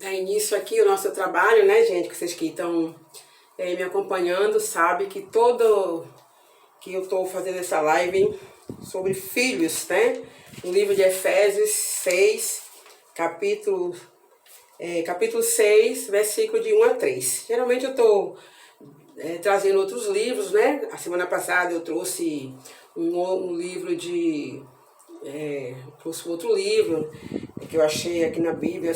dar início aqui o nosso trabalho, né, gente? Que vocês que estão me acompanhando, sabe que que eu estou fazendo essa live sobre filhos, né? No livro de Efésios 6, capítulo 6, versículo de 1 a 3. Geralmente eu estou trazendo outros livros, né? A semana passada eu trouxe um livro trouxe outro livro que eu achei aqui na Bíblia,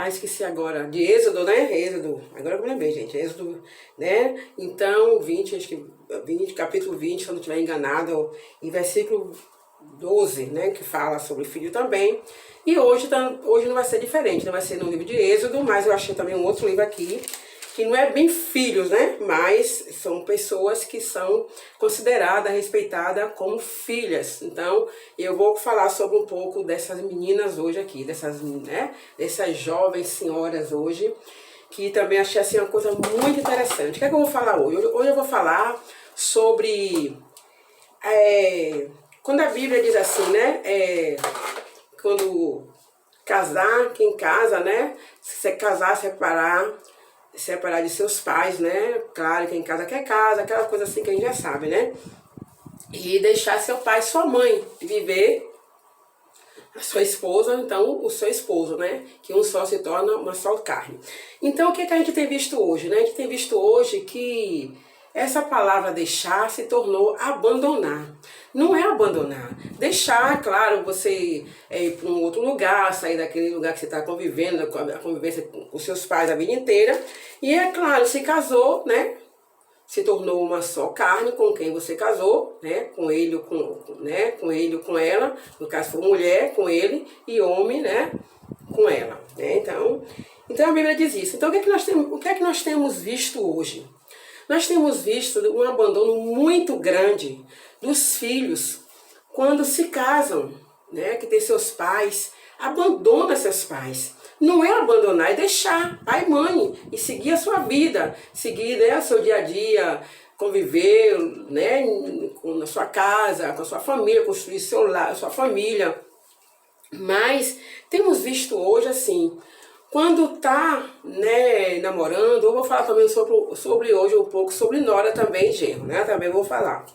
esqueci agora, de Êxodo, né? Êxodo, agora eu me lembrei, gente, Êxodo, né? Então, 20, acho que 20, capítulo 20, se eu não estiver enganado, em versículo 12, né? Que fala sobre filho também. E hoje não vai ser diferente, não vai ser no livro de Êxodo, mas eu achei também um outro livro aqui, que não é bem filhos, né? Mas são pessoas que são consideradas, respeitadas como filhas. Então, eu vou falar sobre um pouco dessas meninas hoje aqui, dessas jovens senhoras hoje, que também achei assim uma coisa muito interessante. O que é que eu vou falar hoje? Hoje eu vou falar sobre quando a Bíblia diz assim, né? Quando casar, quem casa, né? Se você casar, separar de seus pais, né? Claro, quem casa quer casa, aquela coisa assim que a gente já sabe, né? E deixar seu pai e sua mãe viver a sua esposa, então o seu esposo, né? Que um só se torna uma só carne. Então o que a gente tem visto hoje, né? A gente tem visto hoje que essa palavra deixar se tornou abandonar. Não é abandonar. Deixar, claro, você ir para um outro lugar, sair daquele lugar que você está convivendo, a convivência com seus pais a vida inteira. E é claro, se casou, né? Se tornou uma só carne com quem você casou, né? Com ele ou com ele ou com ela. No caso, for mulher, com ele, e homem, né? Com ela. Né? Então a Bíblia diz isso. Então o que é que nós temos visto hoje? Nós temos visto um abandono muito grande dos filhos quando se casam, né? Que tem seus pais, abandona seus pais. Não é abandonar, é deixar pai e mãe e seguir a sua vida, seguir, né, o seu dia a dia, conviver, né, na sua casa, com a sua família, construir seu lar, sua família. Mas temos visto hoje assim, quando tá, né, namorando, eu vou falar também sobre hoje um pouco sobre nora também, genro, né? Também vou falar.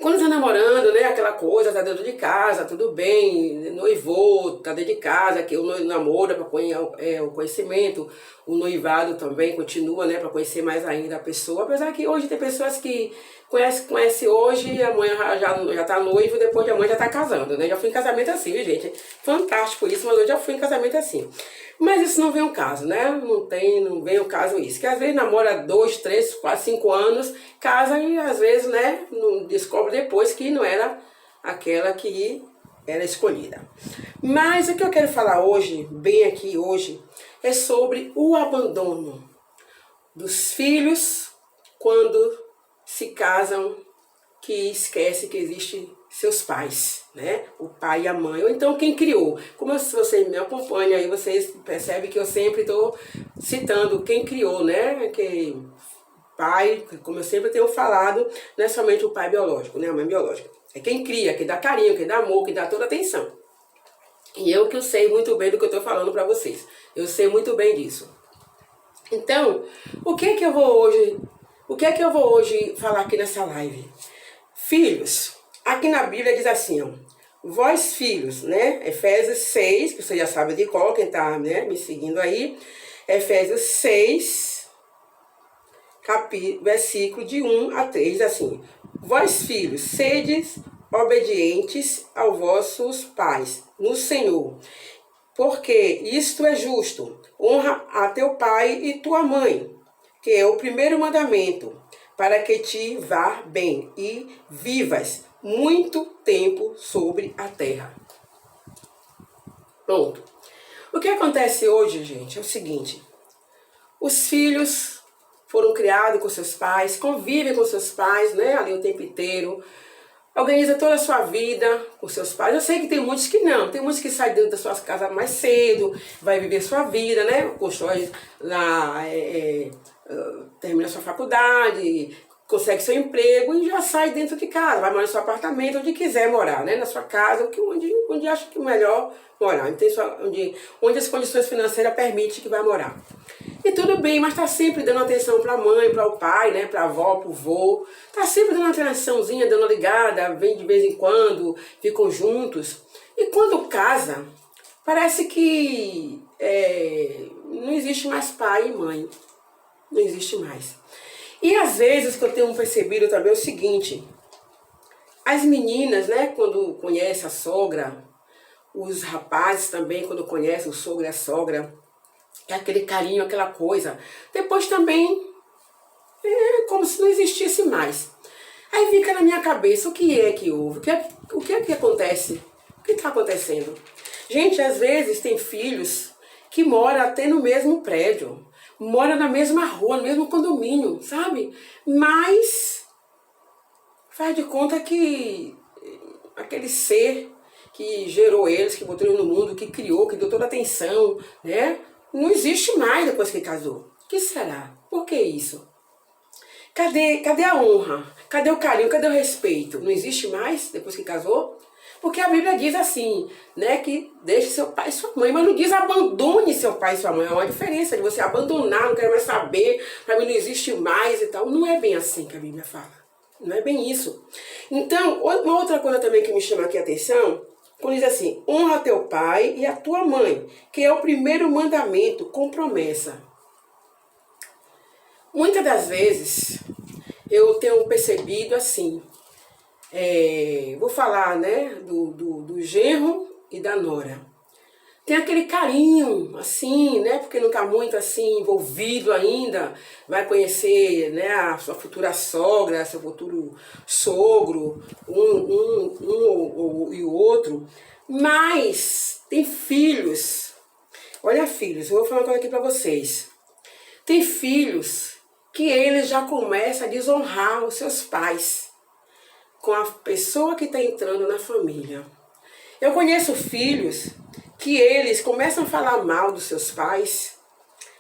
Quando tá namorando, né, aquela coisa, tá dentro de casa, tudo bem, noivou, tá dentro de casa, que o namoro é para o conhecimento, o noivado também continua, né, para conhecer mais ainda a pessoa, apesar que hoje tem pessoas que conhece hoje, a mãe já tá noiva, depois a mãe já tá casando, né, já fui em casamento assim, viu, gente, fantástico isso, mas eu já fui em casamento assim. Mas isso não vem o caso, né? Não vem o caso isso. Que às vezes namora 2, 3, 4, 5 anos, casa e às vezes, né, descobre depois que não era aquela que era escolhida. Mas o que eu quero falar hoje, bem aqui hoje, é sobre o abandono dos filhos quando se casam, que esquece que existe seus pais, né? O pai e a mãe, ou então quem criou. Como se você me acompanha aí, vocês percebem que eu sempre estou citando quem criou, né? Que pai, como eu sempre tenho falado, não é somente o pai biológico, né? A mãe biológica. É quem cria, que dá carinho, que dá amor, que dá toda atenção. E eu que eu sei muito bem do que eu estou falando para vocês. Eu sei muito bem disso. Então, o que é que eu vou hoje falar aqui nessa live? Filhos, aqui na Bíblia diz assim, ó, vós filhos, né? Efésios 6, que você já sabe de qual, quem tá, né, me seguindo aí. Efésios 6, versículo de 1 a 3, assim. Vós filhos, sedes obedientes aos vossos pais, no Senhor, porque isto é justo. Honra a teu pai e tua mãe, que é o primeiro mandamento, para que te vá bem e vivas muito tempo sobre a terra. Pronto. O que acontece hoje, gente, é o seguinte. Os filhos foram criados com seus pais, convivem com seus pais, né, ali o tempo inteiro. Organiza toda a sua vida com seus pais. Eu sei que tem muitos que não. Tem muitos que saem dentro das suas casas mais cedo, vai viver sua vida, né? Constrói lá, termina sua faculdade, consegue seu emprego e já sai dentro de casa, vai morar no seu apartamento, onde quiser morar, né? Na sua casa, onde acha que é melhor morar, onde as condições financeiras permitem que vai morar. E tudo bem, mas tá sempre dando atenção para a mãe, para o pai, né? Para a avó, para o vô. Tá sempre dando uma atençãozinha, dando uma ligada, vem de vez em quando, ficam juntos. E quando casa, parece que não existe mais pai e mãe. Não existe mais. E às vezes o que eu tenho percebido também é o seguinte: as meninas, né, quando conhecem a sogra, os rapazes também, quando conhecem o sogro e a sogra, é aquele carinho, aquela coisa. Depois também é como se não existisse mais. Aí fica na minha cabeça, o que é que houve? O que é que acontece? O que está acontecendo? Gente, às vezes tem filhos que moram até no mesmo prédio, moram na mesma rua, no mesmo condomínio, sabe? Mas faz de conta que aquele ser que gerou eles, que botou eles no mundo, que criou, que deu toda a atenção, né? Não existe mais depois que casou. O que será? Por que isso? Cadê a honra? Cadê o carinho? Cadê o respeito? Não existe mais depois que casou? Porque a Bíblia diz assim, né, que deixe seu pai e sua mãe, mas não diz abandone seu pai e sua mãe. É uma diferença de você abandonar, não quero mais saber, para mim não existe mais e tal. Não é bem assim que a Bíblia fala. Não é bem isso. Então, uma outra coisa também que me chama aqui a atenção, quando diz assim, honra teu pai e a tua mãe, que é o primeiro mandamento com promessa. Muitas das vezes eu tenho percebido assim, vou falar, né, do genro e da nora. Tem aquele carinho, assim, né, porque não está muito assim envolvido ainda, vai conhecer, né, a sua futura sogra, seu futuro sogro, um e o outro, mas tem filhos. Olha, filhos, eu vou falar uma coisa aqui para vocês. Tem filhos que eles já começam a desonrar os seus pais com a pessoa que está entrando na família. Eu conheço filhos que eles começam a falar mal dos seus pais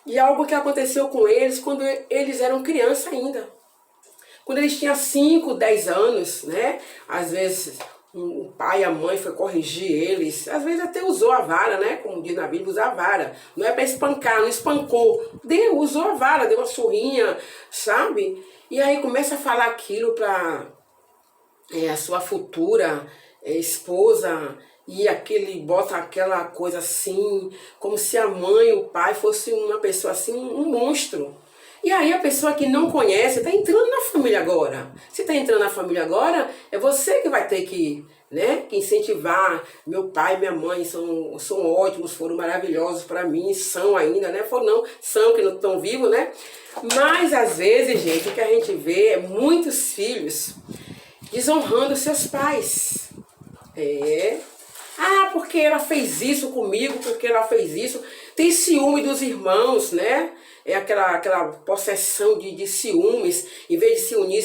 de algo que aconteceu com eles quando eles eram criança ainda. Quando eles tinham 5, 10 anos, né? Às vezes o pai e a mãe foi corrigir eles, às vezes até usou a vara, né? Como diz na Bíblia, usar a vara. Não é para espancar, não espancou. Usou a vara, deu uma surrinha, sabe? E aí começa a falar aquilo para a sua futura esposa, e bota aquela coisa assim, como se a mãe e o pai fosse uma pessoa assim, um monstro. E aí a pessoa que não conhece está entrando na família agora. Se está entrando na família agora, é você que vai ter que, né, que incentivar. Meu pai e minha mãe são ótimos, foram maravilhosos para mim, são ainda, né? São que não estão vivos, né? Mas às vezes, gente, o que a gente vê é muitos filhos desonrando seus pais. Porque ela fez isso comigo, porque ela fez isso. Tem ciúme dos irmãos, né? É aquela possessão de ciúmes, em vez de se unir,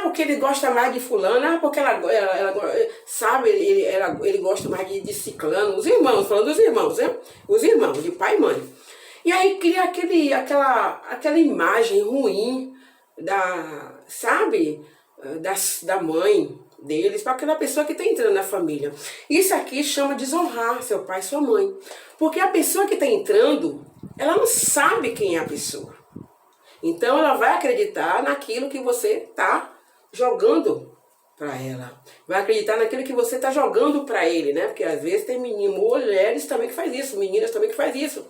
porque ele gosta mais de fulano, porque ela sabe, ele gosta mais de ciclano. Os irmãos, falando dos irmãos, né? Os irmãos, de pai e mãe. E aí cria aquela imagem ruim da mãe deles para aquela pessoa que está entrando na família. Isso aqui chama desonrar seu pai e sua mãe. Porque a pessoa que está entrando, ela não sabe quem é a pessoa. Então ela vai acreditar naquilo que você está jogando para ela. Vai acreditar naquilo que você está jogando para ele, né? Porque às vezes tem mulheres também que faz isso, meninas também que faz isso.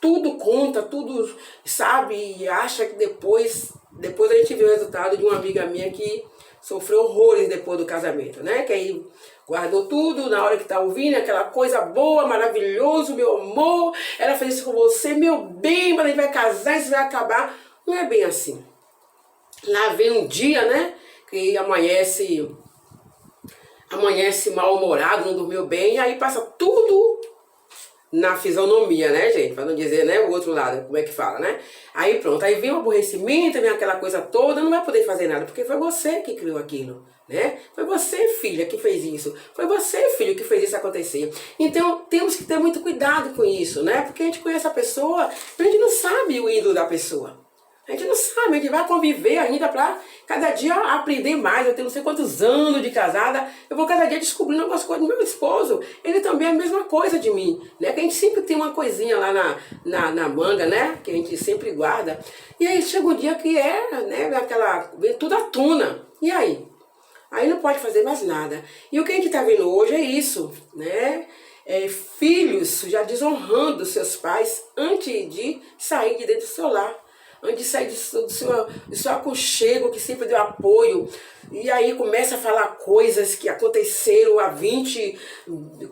Tudo conta, tudo sabe, e acha que depois a gente vê o resultado de uma amiga minha que sofreu horrores depois do casamento, né? Que aí guardou tudo, na hora que tá ouvindo, aquela coisa boa, maravilhoso, meu amor, ela fez isso com você, meu bem, mas a gente vai casar, isso vai acabar. Não é bem assim. Lá vem um dia, né? Que amanhece mal-humorado, não dormiu bem, e aí passa tudo na fisionomia, né, gente? Para não dizer, né, o outro lado, como é que fala, né? Aí pronto, aí vem o aborrecimento, vem aquela coisa toda, não vai poder fazer nada, porque foi você que criou aquilo, né? Foi você, filha, que fez isso. Foi você, filho, que fez isso acontecer. Então, temos que ter muito cuidado com isso, né? Porque a gente conhece a pessoa, mas a gente não sabe o ídolo da pessoa. A gente não sabe, a gente vai conviver ainda para cada dia aprender mais. Eu tenho não sei quantos anos de casada, eu vou cada dia descobrindo algumas coisas do meu esposo. Ele também é a mesma coisa de mim, né? Que a gente sempre tem uma coisinha lá na manga, né? Que a gente sempre guarda. E aí chega um dia que né? Vem tudo à tona. E aí? Aí não pode fazer mais nada. E o que a gente está vendo hoje é isso, né? Filhos já desonrando seus pais antes de sair de dentro do seu lar. Antes de sair do seu aconchego, que sempre deu apoio, e aí começa a falar coisas que aconteceram há 20,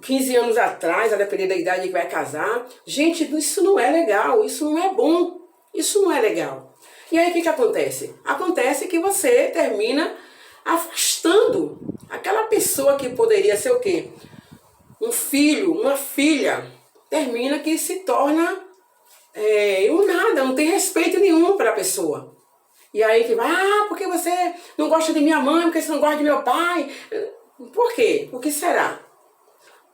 15 anos atrás, a depender da idade que vai casar. Gente, isso não é legal, isso não é bom, isso não é legal. E aí o que acontece? Acontece que você termina afastando aquela pessoa que poderia ser o quê? Um filho, uma filha, termina que se torna um nada, não tem respeito nenhum para a pessoa. E aí que vai, porque você não gosta de minha mãe, porque você não gosta de meu pai. Por quê? Por que será?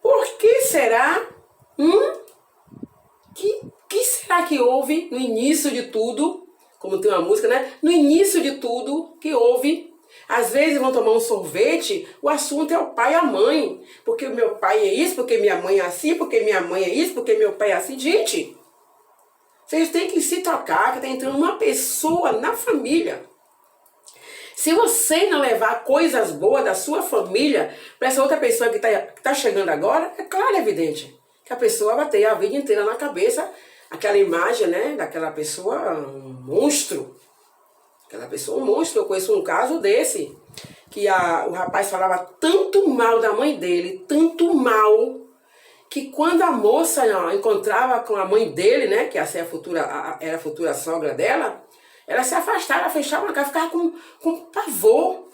Por que será? Que será que houve no início de tudo? Como tem uma música, né? No início de tudo que houve. Às vezes vão tomar um sorvete, o assunto é o pai e a mãe. Porque o meu pai é isso, porque minha mãe é assim, porque minha mãe é isso, porque meu pai é assim. Gente, vocês têm que se tocar que está entrando uma pessoa na família. Se você não levar coisas boas da sua família para essa outra pessoa que tá chegando agora, é claro, é evidente que a pessoa vai ter a vida inteira na cabeça aquela imagem, né, daquela pessoa um monstro. Aquela pessoa um monstro. Eu conheço um caso desse, que o rapaz falava tanto mal da mãe dele, tanto mal, que quando a moça encontrava com a mãe dele, né, que essa era a futura sogra dela, ela se afastava, ela fechava uma casa, ficava com pavor.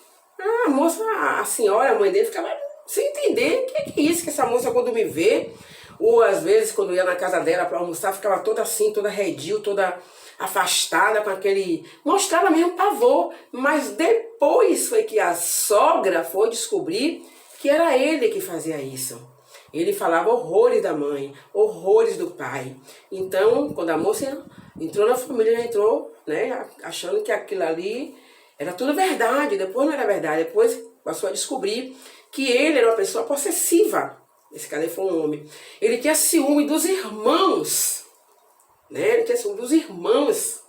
A moça, a senhora, a mãe dele, ficava sem entender o que é isso, que essa moça quando me vê, ou às vezes quando ia na casa dela para almoçar, ficava toda assim, toda redil, toda afastada, com aquele... mostrava mesmo pavor, mas depois foi que a sogra foi descobrir que era ele que fazia isso. Ele falava horrores da mãe, horrores do pai. Então, quando a moça entrou na família, ela entrou, né, achando que aquilo ali era tudo verdade. Depois não era verdade. Depois passou a descobrir que ele era uma pessoa possessiva. Esse cara foi um homem. Ele tinha ciúme dos irmãos. Né? Ele tinha ciúme dos irmãos.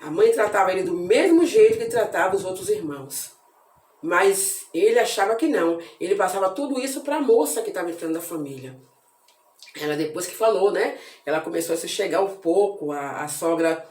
A mãe tratava ele do mesmo jeito que tratava os outros irmãos. Mas ele achava que não. Ele passava tudo isso para a moça que estava entrando na família. Ela depois que falou, né? Ela começou a se chegar um pouco, a sogra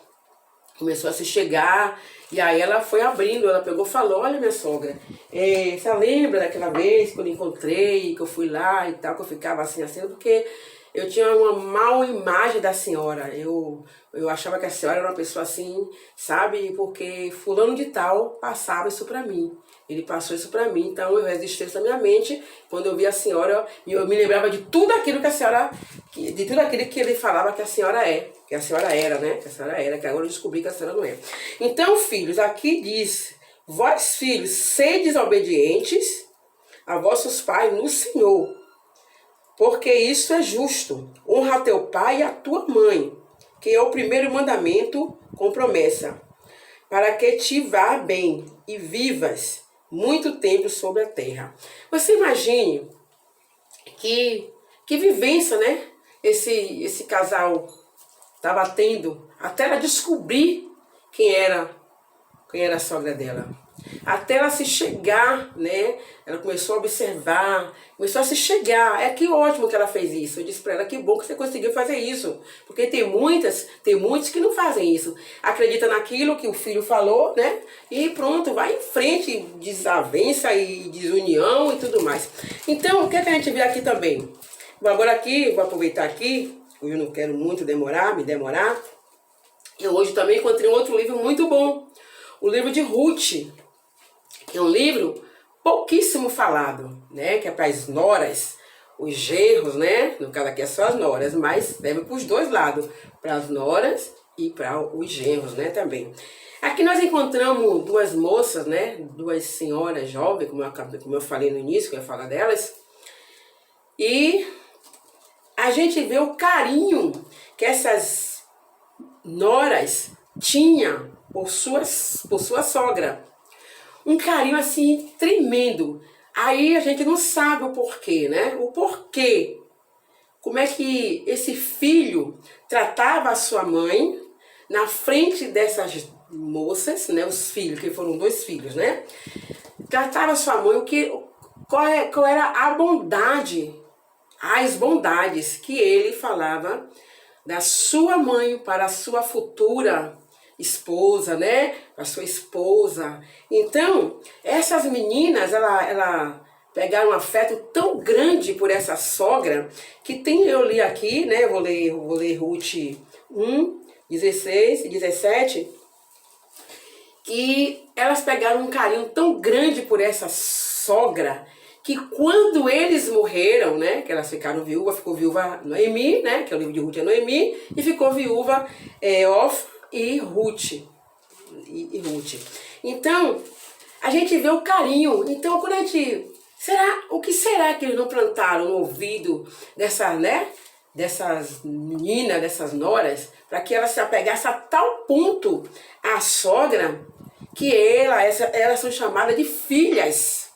começou a se chegar. E aí ela foi abrindo, ela pegou e falou, olha minha sogra, você lembra daquela vez que eu encontrei, que eu fui lá e tal, que eu ficava assim, porque eu tinha uma má imagem da senhora. Eu achava que a senhora era uma pessoa assim, sabe? Porque fulano de tal passava isso pra mim. Ele passou isso pra mim, então eu resisti isso na minha mente. Quando eu vi a senhora, eu me lembrava de tudo aquilo que a senhora... de tudo aquilo que ele falava que a senhora é. Que a senhora era, né? Que a senhora era, que agora eu descobri que a senhora não é. Então, filhos, aqui diz... Vós, filhos, sedes obedientes a vossos pais no Senhor, porque isso é justo. Honra a teu pai e a tua mãe, que é o primeiro mandamento com promessa, para que te vá bem e vivas muito tempo sobre a terra. Você imagine que vivência, né? Esse casal estava tendo até ela descobrir quem era a sogra dela. Até ela se chegar, né? Ela começou a observar, começou a se chegar. Que ótimo que ela fez isso. Eu disse para ela, que bom que você conseguiu fazer isso. Porque tem muitos que não fazem isso. Acredita naquilo que o filho falou, né? E pronto, vai em frente, desavença e desunião e tudo mais. Então, o que a gente vê aqui também? Agora aqui, vou aproveitar aqui, eu não quero muito me demorar. Eu hoje também encontrei um outro livro muito bom. O livro de Ruth, que é um livro pouquíssimo falado, né? Que é para as noras, os genros, né? No caso aqui é só as noras, mas serve para os dois lados, para as noras e para os genros, né? Também. Aqui nós encontramos duas moças, né? Duas senhoras jovens, como eu falei no início, que eu ia falar delas. E a gente vê o carinho que essas noras tinha por sua sogra. Um carinho assim tremendo. Aí a gente não sabe o porquê, né? O porquê. Como é que esse filho tratava a sua mãe na frente dessas moças, né? Os filhos, que foram 2 filhos, né? Tratava a sua mãe, qual era a bondade, as bondades que ele falava da sua mãe para a sua futura esposa, né? A sua esposa. Então, essas meninas, ela pegaram um afeto tão grande por essa sogra, que eu li aqui, né? Eu vou ler Ruth 1, 16 e 17, que elas pegaram um carinho tão grande por essa sogra, que quando eles morreram, né, que elas ficaram viúvas, ficou viúva Noemi, né, que é o livro de Ruth é Noemi, e ficou viúva Orfa e Ruth. Ruth. Então, a gente vê o carinho. Então, quando a gente... o que será que eles não plantaram no ouvido dessas meninas, dessas noras, para que elas se apegassem a tal ponto à sogra, que elas são chamadas de filhas.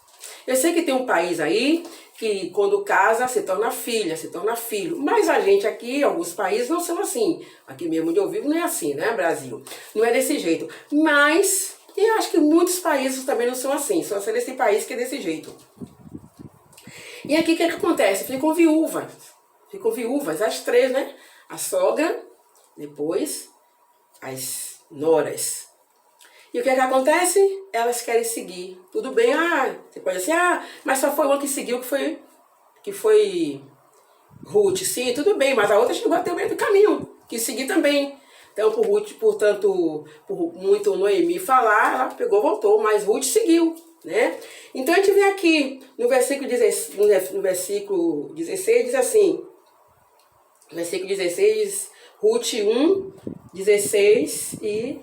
Eu sei que tem um país aí que quando casa se torna filha, se torna filho. Mas a gente aqui, alguns países não são assim. Aqui mesmo onde eu vivo não é assim, né, Brasil? Não é desse jeito. Mas, e eu acho que muitos países também não são assim. Só é desse país que é desse jeito. E aqui o que acontece? Ficam viúvas, as 3, né? A sogra, depois as noras. E o que acontece? Elas querem seguir. Tudo bem, você pode dizer, mas só foi uma que seguiu, que foi Ruth. Sim, tudo bem, mas a outra chegou até o meio do caminho, que seguir também. Então, por muito Noemi falar, ela pegou, voltou, mas Ruth seguiu, né? Então, a gente vê aqui, no versículo 16, diz assim, versículo 16, Ruth 1, 16 e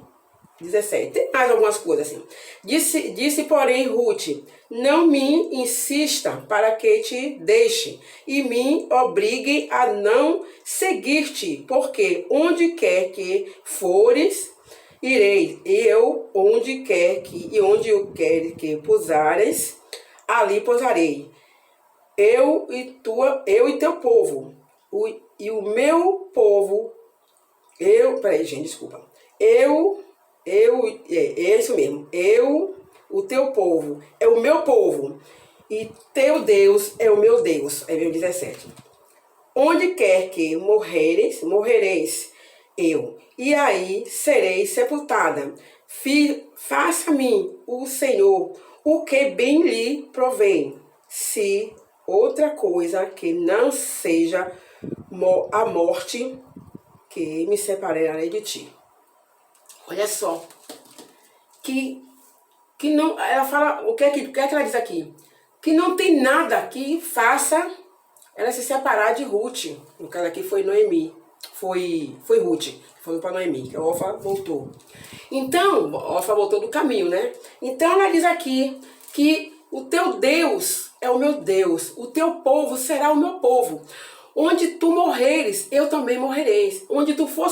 17. Tem mais algumas coisas assim. Disse, porém, Ruth, não me insista para que te deixe e me obrigue a não seguir-te, porque onde quer que fores, irei. Onde eu quero que pousares, ali pousarei. Eu e teu povo. E o meu povo. Peraí, gente, desculpa. É isso mesmo. O teu povo é o meu povo, e teu Deus é o meu Deus. Aí vem o 17. Onde quer que morrereis eu, e aí serei sepultada. Faça-me o Senhor o que bem lhe provém, se outra coisa que não seja a morte que me separarei de ti. Olha só, que não, ela fala, o que é que ela diz aqui? Que não tem nada que faça ela se separar de Ruth. No caso aqui foi Noemi, foi Ruth, foi para Noemi, que a Orfa voltou. Então, a Orfa voltou do caminho, né? Então ela diz aqui que o teu Deus é o meu Deus, o teu povo será o meu povo. Onde tu morreres, eu também morrereis. Onde tu for,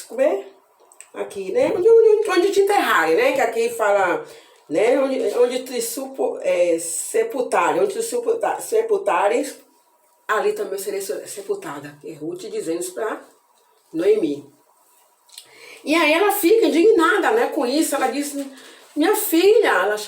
como é? Aqui, né? Onde te enterrarem, né? Que aqui fala, né? Onde te sepultarem, onde te sepultares, ali também serei sepultada. É Ruth dizendo isso para Noemi. E aí ela fica indignada, né, com isso. Ela diz, minha filha, ela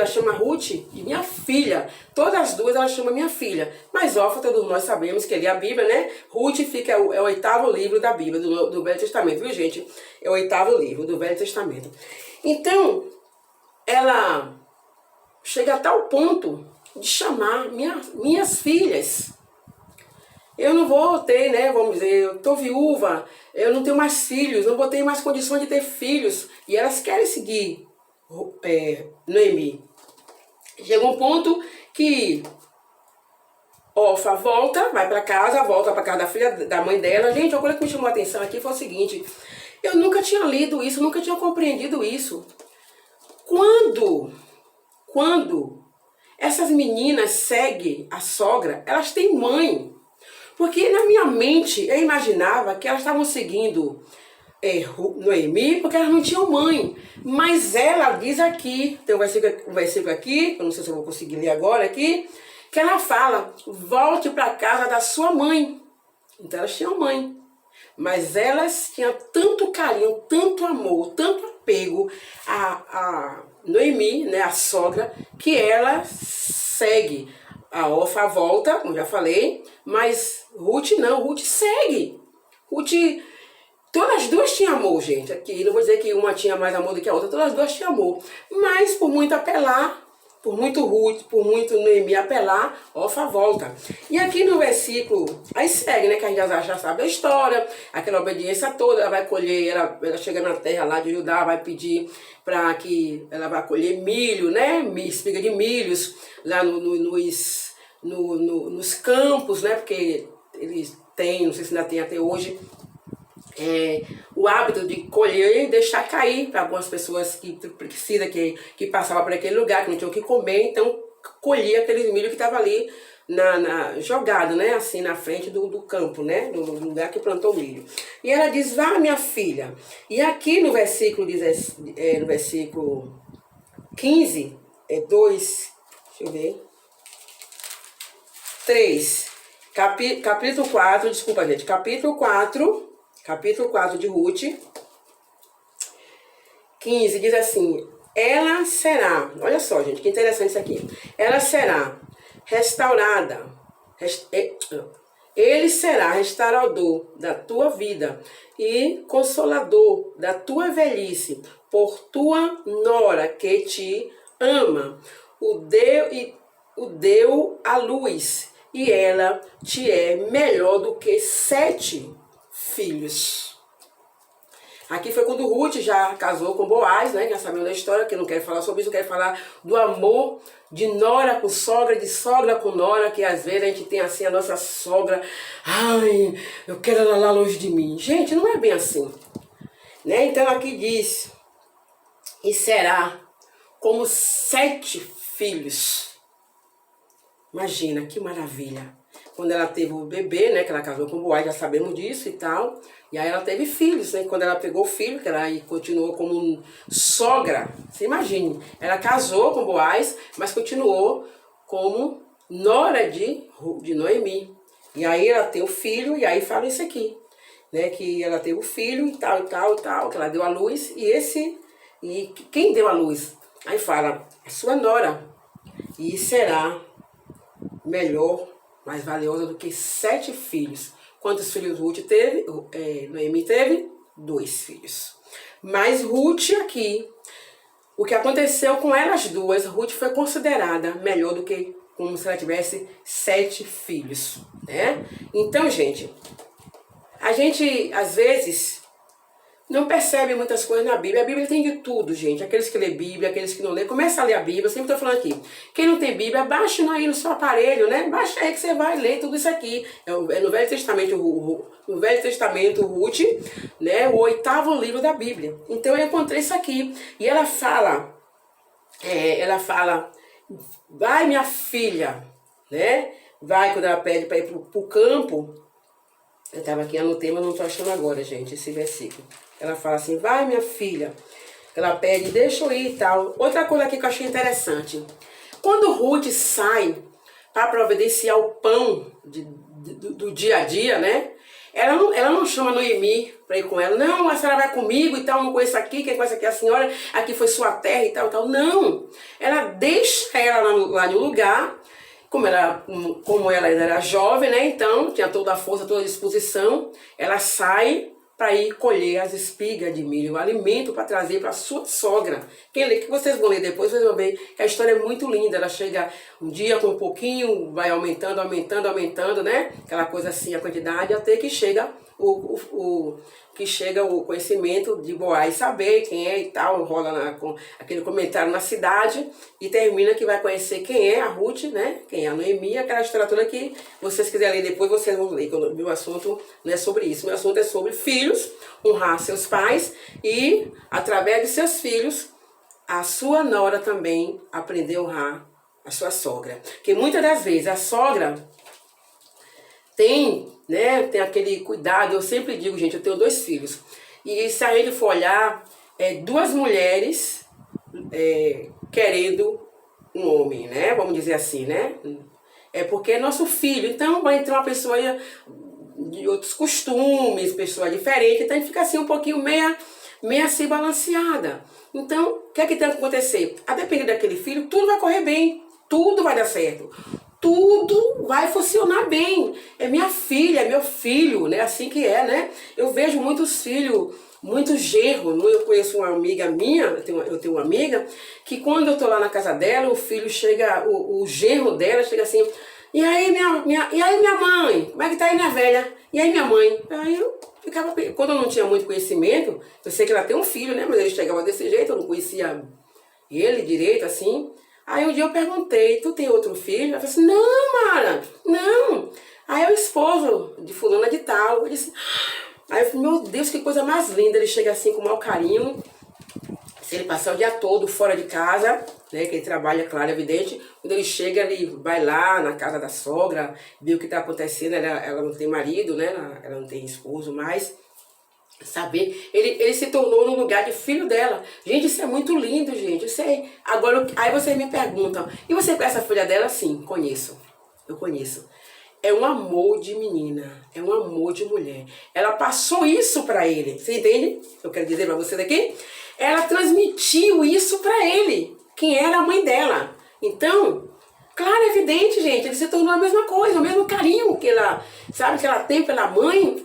chama Ruth de minha filha. Todas as duas ela chama minha filha. Mas Orfa, todos nós sabemos que ali a Bíblia, né? Ruth é o 8º livro da Bíblia, do Velho Testamento, viu, gente? É o 8º livro do Velho Testamento. Então, ela chega a tal ponto de chamar minhas filhas. Eu não vou ter, né, vamos dizer, eu tô viúva, eu não tenho mais filhos, não vou ter mais condições de ter filhos. E elas querem seguir Noemi. Chega um ponto que Orfa vai para casa da filha, da mãe dela. Gente, uma coisa que me chamou a atenção aqui foi o seguinte, eu nunca tinha lido isso, nunca tinha compreendido isso. Quando essas meninas seguem a sogra, elas têm mãe. Porque na minha mente eu imaginava que elas estavam seguindo Noemi porque elas não tinham mãe. Mas ela diz aqui, tem um versículo aqui, eu não sei se eu vou conseguir ler agora aqui, que ela fala, volte para casa da sua mãe. Então elas tinham mãe. Mas elas tinham tanto carinho, tanto amor, tanto apego a Noemi, né, a sogra, que ela segue. A Orfa volta, como já falei, mas Ruth não, Ruth segue. Ruth, todas as duas tinham amor, gente. Aqui não vou dizer que uma tinha mais amor do que a outra, todas as duas tinham amor. Mas por muito apelar, por muito Ruth, por muito Noemi apelar, Orfa volta. E aqui no versículo, aí segue, né, que a gente já sabe a história, aquela obediência toda, ela vai colher, ela chega na terra lá de Judá, vai pedir para que ela vai colher milho, né, espiga de milhos, lá nos campos, né, porque eles têm, não sei se ainda tem até hoje, o hábito de colher e deixar cair para algumas pessoas que precisam, que passavam por aquele lugar, que não tinham o que comer, então colhia aqueles milho que estava ali jogado, né, assim na frente do campo, né, do lugar que plantou milho. E ela diz, vá minha filha. E aqui no versículo, no versículo 15, 2, deixa eu ver, 3, capítulo 4, desculpa gente, capítulo 4 de Ruth, 15, diz assim, ela será, olha só gente, que interessante isso aqui, ela será restaurada, ele será restaurador da tua vida e consolador da tua velhice, por tua nora que te ama, o deu à luz, e ela te é melhor do que 7 filhos. Aqui foi quando Ruth já casou com Boaz, né? Já sabendo da história, que eu não quero falar sobre isso, eu quero falar do amor de nora com sogra, de sogra com nora, que às vezes a gente tem assim a nossa sogra, ai, eu quero ela lá longe de mim. Gente, não é bem assim, né? Então aqui diz, e será como 7 filhos. Imagina, que maravilha. Quando ela teve o bebê, né, que ela casou com Boaz, já sabemos disso e tal. E aí ela teve filhos, né? Quando ela pegou o filho, que ela continuou como sogra. Você imagine, ela casou com Boaz, mas continuou como nora de Noemi. E aí ela tem o filho, e aí fala isso aqui, né? Que ela teve o filho e tal, que ela deu à luz. E quem deu à luz? Aí fala, a sua nora. E será melhor, mais valiosa do que 7 filhos. Quantos filhos Ruth teve? Noemi teve 2 filhos. Mas Ruth aqui, o que aconteceu com elas duas, Ruth foi considerada melhor do que como se ela tivesse 7 filhos, né? Então, gente, a gente às vezes não percebe muitas coisas na Bíblia. A Bíblia tem de tudo, gente. Aqueles que lê Bíblia, aqueles que não lê, começa a ler a Bíblia. Eu sempre estou falando aqui. Quem não tem Bíblia, baixe aí no seu aparelho, né? Baixa aí que você vai ler tudo isso aqui. É no Velho Testamento, Ruth, né? O 8º livro da Bíblia. Então eu encontrei isso aqui. E ela fala, vai minha filha, né? Vai, quando ela pede para ir pro campo. Eu estava aqui, anotei, mas não estou achando agora, gente, esse versículo. Ela fala assim, vai minha filha. Ela pede, deixa eu ir e tal. Outra coisa aqui que eu achei interessante. Quando Ruth sai para providenciar o pão do dia a dia, né? Ela não chama Noemi para ir com ela. Não, a senhora vai comigo e tal, não conheço aqui, quem conhece aqui é a senhora, aqui foi sua terra e tal, tal. Não, ela deixa ela lá no lugar. Como ela ainda era jovem, né? Então tinha toda a força, toda a disposição. Ela sai para ir colher as espigas de milho, o alimento para trazer para sua sogra. Quem lê, que vocês vão ler depois, vocês vão ver que a história é muito linda. Ela chega um dia com um pouquinho, vai aumentando, né? Aquela coisa assim, a quantidade, até que chega o conhecimento de Boaz, saber quem é e tal, rola com aquele comentário na cidade e termina que vai conhecer quem é a Ruth, né? Quem é a Noemi, aquela história toda que vocês quiserem ler depois, vocês vão ler, que o meu assunto não é sobre isso. O meu assunto é sobre filhos, honrar seus pais e, através de seus filhos, a sua nora também aprender a honrar a sua sogra. Porque muitas das vezes a sogra tem, né, tem aquele cuidado. Eu sempre digo, gente, eu tenho 2 filhos. E se a gente for olhar, 2 mulheres querendo um homem, né? Vamos dizer assim, né? É porque é nosso filho. Então vai entrar uma pessoa de outros costumes, pessoa diferente, então a gente fica assim um pouquinho meia assim balanceada. Então, o que é que tem que acontecer? A depender daquele filho, tudo vai correr bem, tudo vai dar certo. Tudo vai funcionar bem. É minha filha, é meu filho, né? Assim que é, né? Eu vejo muitos filhos, muitos genros. Eu conheço uma amiga minha, eu tenho uma amiga, que quando eu tô lá na casa dela, o filho chega, o genro dela chega assim, e aí minha mãe? Como é que tá aí minha velha? E aí minha mãe? Aí eu ficava, quando eu não tinha muito conhecimento, eu sei que ela tem um filho, né? Mas ele chegava desse jeito, eu não conhecia ele direito, assim. Aí um dia eu perguntei, tu tem outro filho? Ela falou assim, não, Mara, não. Aí é o esposo de fulana de tal. Eu disse, aí eu falei, meu Deus, que coisa mais linda. Ele chega assim com o maior carinho. Se ele passar o dia todo fora de casa, né, que ele trabalha, claro, evidente, quando ele chega, ele vai lá na casa da sogra, vê o que está acontecendo, ela não tem marido, né, ela não tem esposo mais, saber, ele se tornou no lugar de filho dela. Gente, isso é muito lindo, gente, isso é... Agora, aí vocês me perguntam, e você conhece a filha dela? Sim, conheço, eu conheço. É um amor de menina, é um amor de mulher. Ela passou isso pra ele, você entende? Eu quero dizer pra você daqui. Ela transmitiu isso pra ele, quem era a mãe dela. Então, claro, é evidente, gente, ele se tornou a mesma coisa, o mesmo carinho que ela, sabe, que ela tem pela mãe,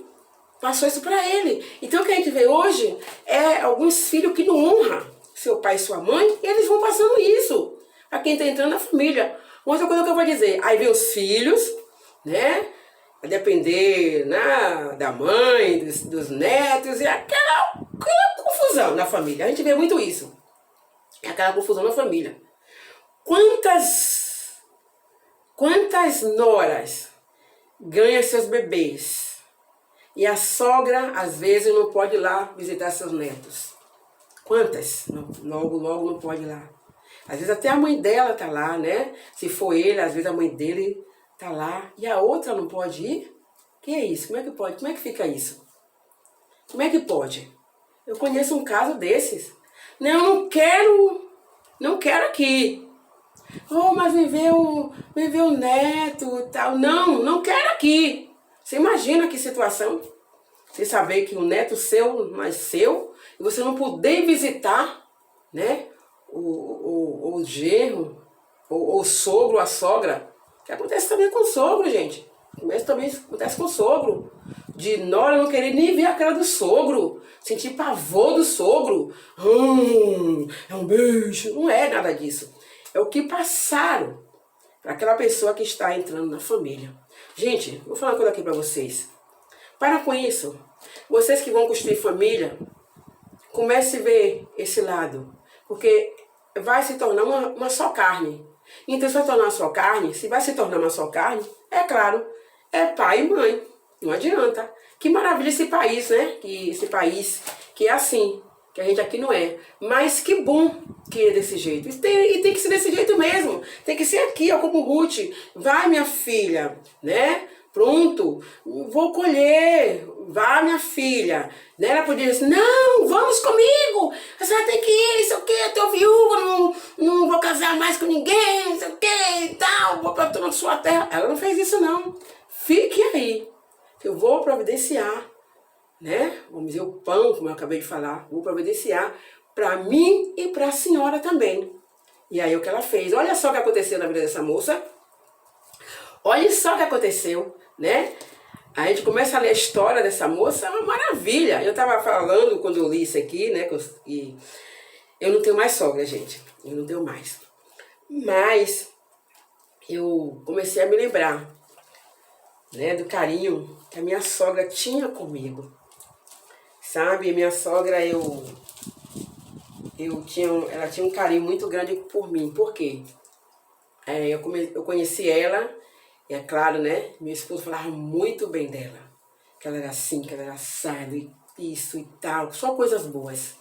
passou isso pra ele. Então, o que a gente vê hoje é alguns filhos que não honram seu pai e sua mãe, e eles vão passando isso a quem tá entrando na família. Outra coisa que eu vou dizer, aí vem os filhos, né? A depender, né, da mãe, dos netos, e aquela confusão na família. A gente vê muito isso. É aquela confusão na família. Quantas noras ganham seus bebês e a sogra, às vezes, não pode ir lá visitar seus netos? Quantas? Logo não pode ir lá. Às vezes até a mãe dela tá lá, né? Se for ele, às vezes a mãe dele tá lá e a outra não pode ir? Que é isso? Como é que pode? Como é que fica isso? Como é que pode? Eu conheço um caso desses. Não, não quero aqui. Oh, mas me vê o neto e tal. Não quero aqui. Você imagina que situação? Você saber que o neto seu nasceu e você não poder visitar, né? O genro, ou o sogro, a sogra. Que acontece também com o sogro, gente. Acontece com o sogro. De nora não querer nem ver a cara do sogro. Sentir pavor do sogro. É um bicho. Não é nada disso. É o que passaram para aquela pessoa que está entrando na família. Gente, vou falar uma coisa aqui para vocês. Para com isso. Vocês que vão construir família, comece a ver esse lado. Porque vai se tornar uma só carne. Então, se vai tornar uma só carne, se vai se tornar uma só carne, é claro, é pai e mãe. Não adianta. Que maravilha esse país, né? Esse país que é assim, que a gente aqui não é. Mas que bom que é desse jeito. E tem que ser desse jeito mesmo. Tem que ser aqui, ó, como Ruth. Vai, minha filha, né? Pronto, vou colher, vá, minha filha. Né? Ela podia dizer, não, vamos comigo, você vai ter que ir, não sei o que, eu tô viúva, não vou casar mais com ninguém, não sei o que e tal, vou pra toda sua terra. Ela não fez isso não. Fique aí, que eu vou providenciar, né? Vamos dizer, o pão, como eu acabei de falar, vou providenciar para mim e para a senhora também. E aí o que ela fez, olha só o que aconteceu na vida dessa moça. Olha só o que aconteceu, né? A gente começa a ler a história dessa moça, é uma maravilha. Eu tava falando, quando eu li isso aqui, né? Que eu não tenho mais sogra, gente. Eu não tenho mais. Mas eu comecei a me lembrar, né? Do carinho que a minha sogra tinha comigo. Sabe? Minha sogra, ela tinha um carinho muito grande por mim. Por quê? Eu conheci ela. E é claro, né? Meu esposo falava muito bem dela. Que ela era assim, que ela era assada, e isso e tal. Só coisas boas.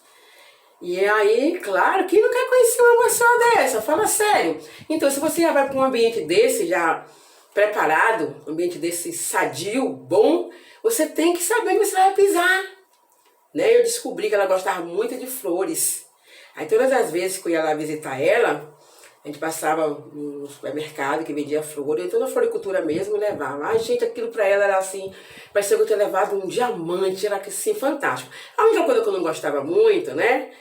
E aí, claro, quem não quer conhecer uma pessoa dessa? Fala sério. Então, se você já vai para um ambiente desse, já preparado, um ambiente desse sadio, bom, você tem que saber que você vai pisar. Né? Eu descobri que ela gostava muito de flores. Aí todas as vezes que eu ia lá visitar ela, a gente passava no supermercado que vendia flores, então na floricultura mesmo levava. Ai, gente, aquilo pra ela era assim, parecia que eu tinha levado um diamante, era assim, fantástico. A única coisa que eu não gostava muito, né?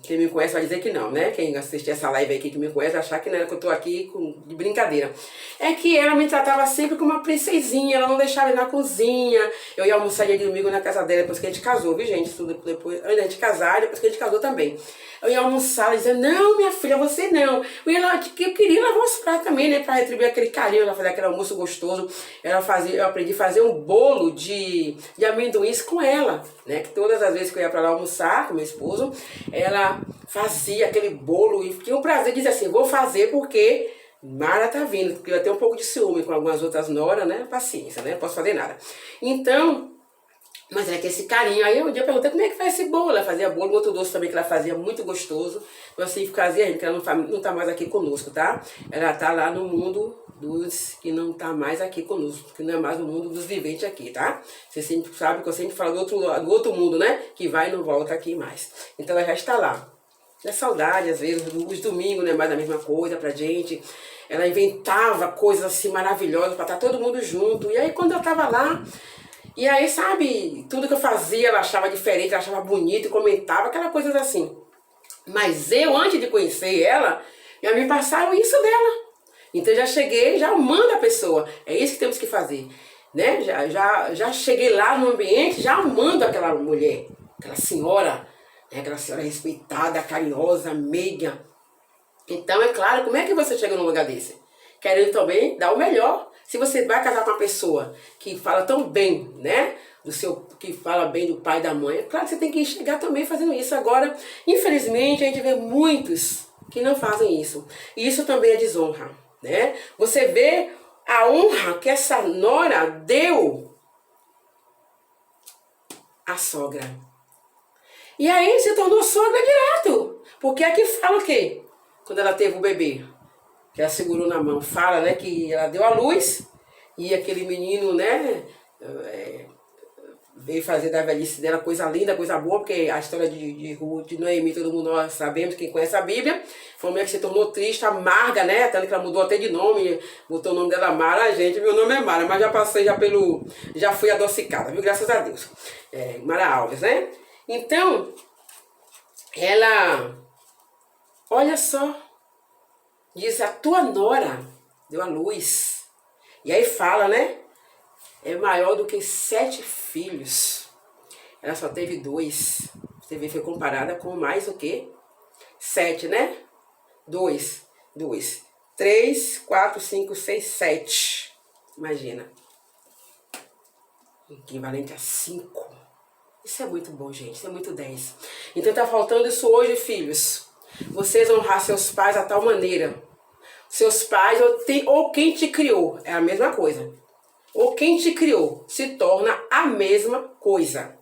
Quem me conhece vai dizer que não, né? Quem assistir essa live aqui que me conhece vai achar que não é que eu tô aqui de brincadeira. É que ela me tratava sempre como uma princesinha, ela não deixava ir na cozinha. Eu ia almoçar dia de domingo na casa dela depois que a gente casou, viu, gente? Tudo depois, antes da gente casar e depois que a gente casou também. Eu ia almoçar, ela dizia, não, minha filha, você não. Eu queria lavar os pratos também, né? Pra retribuir aquele carinho, ela fazia aquele almoço gostoso. Eu aprendi a fazer um bolo de amendoins com ela, né? Que todas as vezes que eu ia pra lá almoçar com meu esposo, ela fazia aquele bolo e tinha o prazer de dizer assim, vou fazer porque Mara tá vindo, porque eu tenho um pouco de ciúme com algumas outras noras, né? Paciência, né? Não posso fazer nada. Então, mas é que esse carinho, aí um dia eu perguntei como é que faz esse bolo, ela fazia bolo, outro doce também que ela fazia muito gostoso, eu assim fazia, porque ela não tá mais aqui conosco, tá? Ela tá lá no mundo dos que não tá mais aqui conosco, que não é mais no mundo dos viventes aqui, tá? Você sempre sabe que eu sempre falo do outro mundo, né? Que vai e não volta aqui mais. Então ela já está lá. É saudade, às vezes, os domingos não é mais a mesma coisa pra gente. Ela inventava coisas assim maravilhosas pra estar todo mundo junto. E aí quando eu tava lá, e aí, sabe, tudo que eu fazia ela achava diferente, ela achava bonito, comentava, aquelas coisas assim. Mas eu, antes de conhecer ela, já me passaram isso dela. Então eu já cheguei, já amando a pessoa. É isso que temos que fazer, né? Já cheguei lá no ambiente, já amando aquela mulher, aquela senhora, né? Aquela senhora respeitada, carinhosa, meiga. Então, é claro, como é que você chega num lugar desse? Querendo também dar o melhor. Se você vai casar com uma pessoa que fala tão bem, né? Que fala bem do pai e da mãe, é claro que você tem que chegar também fazendo isso. Agora, infelizmente, a gente vê muitos que não fazem isso. E isso também é desonra, né? Você vê a honra que essa nora deu à sogra. E aí se tornou sogra direto. Porque aqui fala o quê? Quando ela teve o bebê, que ela segurou na mão, fala, né, que ela deu à luz e aquele menino, né, veio fazer da velhice dela coisa linda, coisa boa, porque a história de Ruth, de Noemi, todo mundo nós sabemos, quem conhece a Bíblia, foi uma mulher que se tornou triste, amarga, né, tanto que ela mudou até de nome, botou o nome dela Mara, gente, meu nome é Mara, mas já passei já fui adocicada, viu, graças a Deus, Mara Alves, né, então, ela, olha só, diz, a tua nora deu à luz. E aí fala, né? É maior do que 7 filhos. Ela só teve 2. Você vê, foi comparada com mais o quê? 7, né? 2. 3, 4, 5, 6, 7. Imagina. Equivalente a 5. Isso é muito bom, gente. Isso é muito 10. Então tá faltando isso hoje, filhos. Vocês honrar seus pais a tal maneira. Seus pais ou quem te criou, é a mesma coisa. Ou quem te criou se torna a mesma coisa,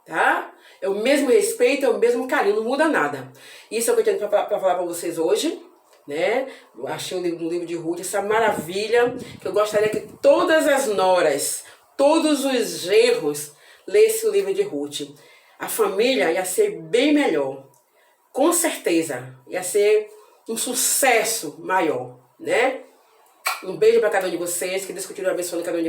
tá? É o mesmo respeito, é o mesmo carinho, não muda nada. Isso é o que eu tenho para falar para vocês hoje, né? Eu achei no livro de Ruth essa maravilha, que eu gostaria que todas as noras, todos os genros, lessem o livro de Ruth. A família ia ser bem melhor, com certeza, ia ser um sucesso maior, né? Um beijo para cada um de vocês, que Deus continue abençoando cada um de